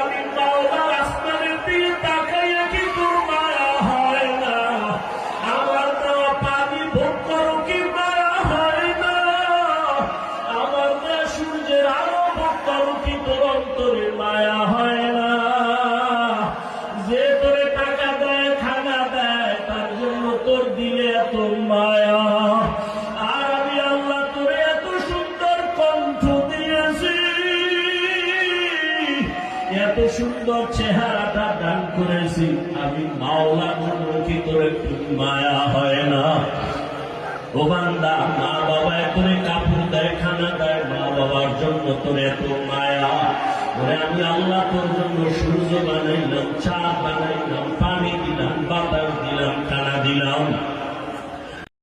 আমি মাওলা আসমানের দিকে তাকাইয়া কি তোর মায়া হয় না? আমার দেওয়া পানি ভোগ করো কি মায়া হয় না? আমার দেওয়া সূর্যের আলো ভোগ করো কি তোর অন্তরে মায়া হয় না? যে তোরে টাকা দেয়, খানা দেয়, তার জন্য তোর দিলে এত মায়া। আর আমি আল্লাহ তোরে এত সুন্দর কণ্ঠ দিয়েছি, এত সুন্দর চেহারাটা দান করেছি, আমি মাওলা বলবো কি তোর একটু মায়া হয় না? ও বান্দা, মা বাবা তোরে কাপড় দেয়, খানা দেয়, মা বাবার জন্য তোর এত মায়া। ওরে আমি আল্লাহ তোর জন্য